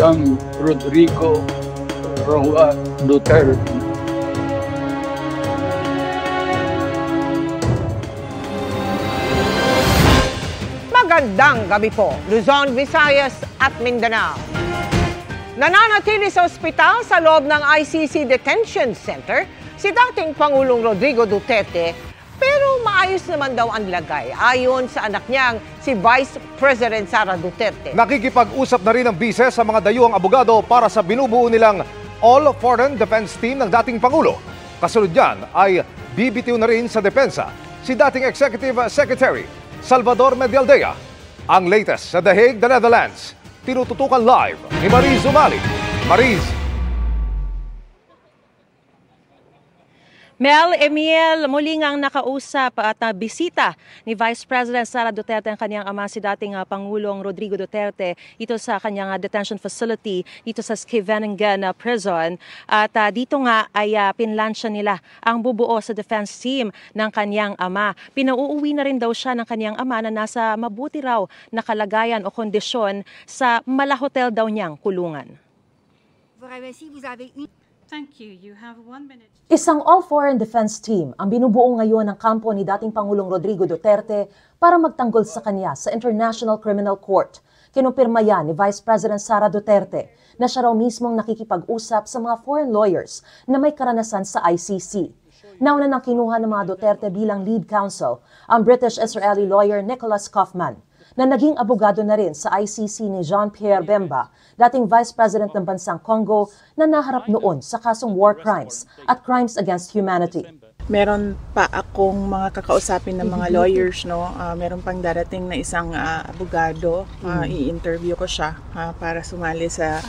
young Rodrigo Roa Duterte. Magandang gabi po, Luzon, Visayas at Mindanao. Nananatili sa ospital sa loob ng ICC Detention Center si dating Pangulong Rodrigo Duterte, pero maayos naman daw ang lagay ayon sa anak niyang si Vice President Sara Duterte. Nakikipag-usap na rin ang bise sa mga dayuhang abogado para sa binubuo nilang All-Foreign Defense Team ng dating Pangulo. Kasunod yan ay bibitiw na rin sa depensa si dating Executive Secretary Salvador Medialdea. Ang latest sa The Hague, the Netherlands. Tinututukan live ni Mariz Umali. Mariz. Mel, Emil, muli ngang nakausap at bisita ni Vice President Sara Duterte ang kanyang ama si dating Pangulong Rodrigo Duterte ito sa kanyang detention facility dito sa Scheveningen Prison. At dito nga ay pinlansya nila ang bubuo sa defense team ng kanyang ama. Pinauuwi na rin daw siya ng kanyang ama na nasa mabuti raw na kalagayan o kondisyon sa malahotel daw niyang kulungan. Thank you. You have 1 minute. Isang all-foreign defense team ang binubuo ngayon ng kampo ni dating Pangulong Rodrigo Duterte para magtanggol sa kanya sa International Criminal Court. Kinumpirma yan ni Vice President Sara Duterte na siya raw mismong nakikipag-usap sa mga foreign lawyers na may karanasan sa ICC. Nauna nang kinuha ng mga Duterte bilang lead counsel ang British-Israeli lawyer Nicholas Kaufman, na naging abogado na rin sa ICC ni Jean-Pierre Bemba, dating Vice President ng bansang Congo na naharap noon sa kasong war crimes at crimes against humanity. Meron pa akong mga kakausapin ng mga lawyers, no? Meron pang darating na isang abogado. I-interview ko siya para sumali sa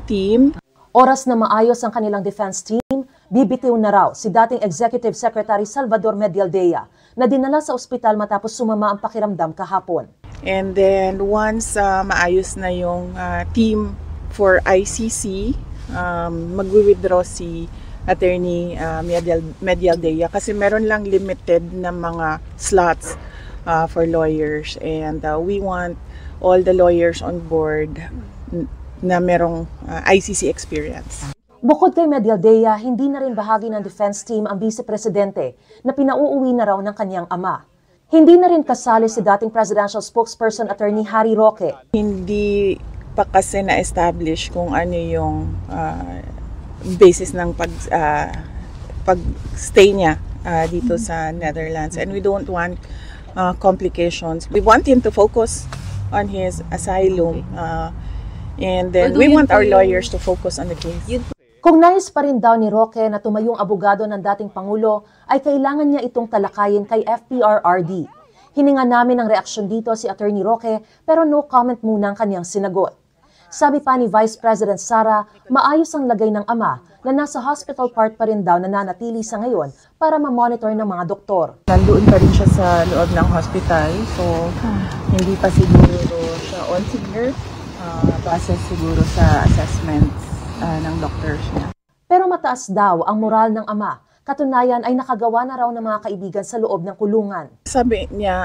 team. Oras na maayos ang kanilang defense team, bibitiw na raw si dating Executive Secretary Salvador Medialdea na dinala sa ospital matapos sumama ang pakiramdam kahapon. And then once maayos na yung team for ICC, magwi-withdraw si Attorney Medialdea kasi meron lang limited na mga slots for lawyers, and we want all the lawyers on board na merong ICC experience. Bukod kay Medialdea, hindi na rin bahagi ng defense team ang vice-presidente na pinauuwi na raw ng kanyang ama. Hindi na rin kasali si dating presidential spokesperson Attorney Harry Roque. Hindi pa kasi na-establish kung ano yung basis ng pag-stay niya dito sa Netherlands. And we don't want complications. We want him to focus on his asylum. And then we want our lawyers to focus on the case. Kung nais pa rin daw ni Roque na tumayong abogado ng dating Pangulo, ay kailangan niya itong talakayin kay FPRRD. Hininga namin ng reaksyon dito si Attorney Roque, pero no comment muna ang kanyang sinagot. Sabi pa ni Vice President Sara, maayos ang lagay ng ama na nasa hospital part pa rin daw nananatili sa ngayon para ma-monitor ng mga doktor. Nandoon pa rin siya sa loob ng hospital, so hindi pa siguro siya on severe, base siguro sa assessments ng doctors niya. Pero mataas daw ang moral ng ama. Katunayan ay nakagawa na raw ng mga kaibigan sa loob ng kulungan. Sabi niya,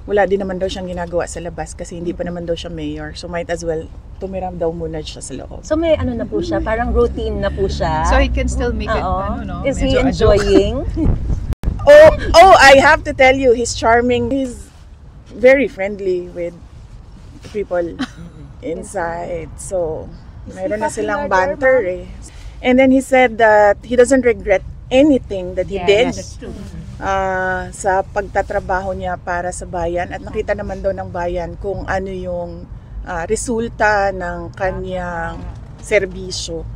wala din naman daw siyang ginagawa sa labas kasi hindi pa naman daw siya mayor. So might as well tumiram daw muna siya sa loob. So may na po siya, parang routine na po siya. So he can still make it, Is he enjoying? I have to tell you, he's charming. He's very friendly with people inside. So mayroon na silang banter eh. And then he said that he doesn't regret anything that he did sa pagtatrabaho niya para sa bayan, at nakita naman daw ng bayan kung ano yung resulta ng kanyang serbisyo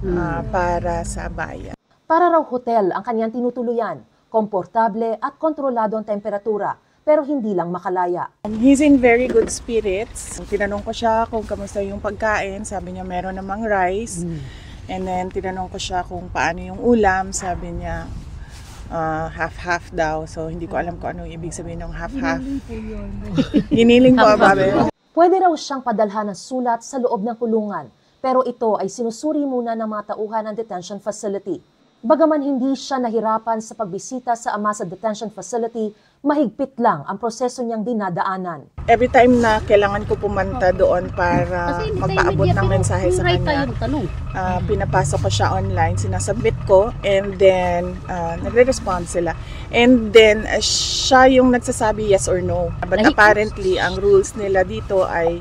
para sa bayan. Para raw hotel ang kanyang tinutuluyan, komportable at kontrolado ang temperatura, pero hindi lang makalaya. He's in very good spirits. Tinanong ko siya kung kamusta yung pagkain, sabi niya meron namang rice. And then tinanong ko siya kung paano yung ulam, sabi niya half-half daw. So hindi ko alam kung anong ibig sabihin ng half-half. Hiniling ko, babe. Pwede raw siyang padalhan ng sulat sa loob ng kulungan, pero ito ay sinusuri muna ng mga tauhan ng detention facility. Bagaman hindi siya nahirapan sa pagbisita sa ama sa detention facility, mahigpit lang ang proseso niyang dinadaanan. Every time na kailangan ko pumunta doon para magpaabot ng mensahe sa kanya, pinapasok ko siya online, sinasubmit ko, and then nagre-respond sila. And then siya yung nagsasabi yes or no. But apparently, ang rules nila dito ay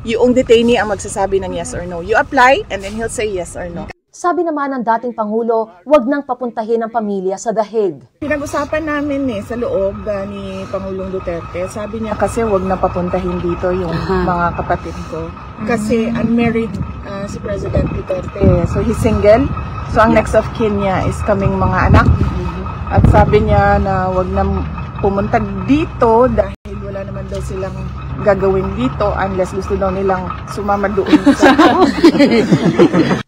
yung detainee ang magsasabi ng yes or no. You apply, and then he'll say yes or no. Sabi naman ng dating Pangulo, wag nang papuntahin ang pamilya sa The Hague. Pinag-usapan namin sa loob ni Pangulong Duterte. Sabi niya kasi wag na papuntahin dito yung mga kapatid ko. Kasi unmarried si President Duterte. So he's single. So ang next of kin niya is kaming mga anak. At sabi niya na wag na pumunta dito dahil wala naman daw silang gagawin dito unless gusto daw nilang sumama doon sa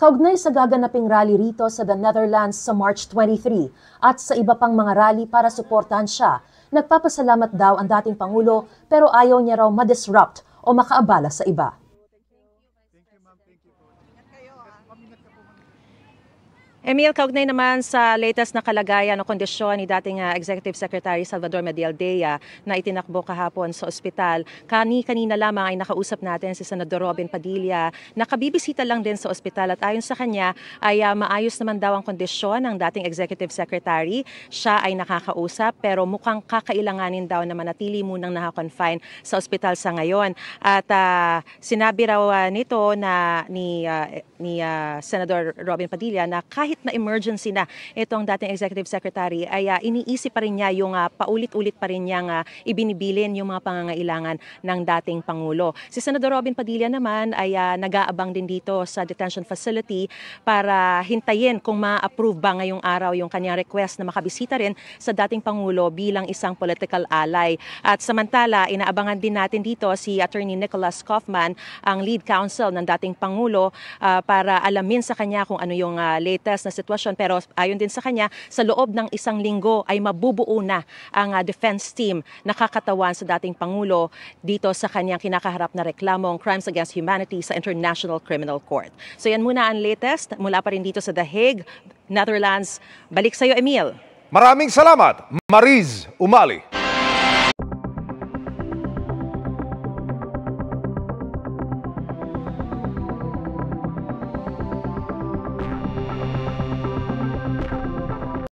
Kaugnay sa gaganaping rally rito sa The Netherlands sa March 23 at sa iba pang mga rally para suportahan siya, nagpapasalamat daw ang dating Pangulo pero ayaw niya raw ma-disrupt o makaabala sa iba. Emil, kaugnay naman sa latest na kalagayan o kondisyon ni dating Executive Secretary Salvador Medialdea na itinakbo kahapon sa ospital. Kanina lamang ay nakausap natin si Senador Robin Padilla. Nakabibisita lang din sa ospital at ayon sa kanya ay maayos naman daw ang kondisyon ng dating Executive Secretary. Siya ay nakakausap pero mukhang kakailanganin daw na manatili munang nakakonfine sa ospital sa ngayon. At sinabi raw nito na ni Senador Robin Padilla na kahit na emergency na itong dating Executive Secretary ay iniisip pa rin niya yung paulit-ulit pa rin niyang ibinibilin yung mga pangangailangan ng dating Pangulo. Si Senador Robin Padilla naman ay nag-aabang din dito sa detention facility para hintayin kung ma-approve ba ngayong araw yung kanyang request na makabisita rin sa dating Pangulo bilang isang political ally. At samantala, inaabangan din natin dito si Attorney Nicholas Kaufman, ang lead counsel ng dating Pangulo, para alamin sa kanya kung ano yung latest na sitwasyon. Pero ayon din sa kanya, sa loob ng isang linggo ay mabubuo na ang defense team na kakatawan sa dating Pangulo dito sa kanyang kinakaharap na reklamong crimes against humanity sa International Criminal Court. So yan muna ang latest mula pa rin dito sa The Hague, Netherlands. Balik sa iyo, Emil. Maraming salamat, Mariz Umali.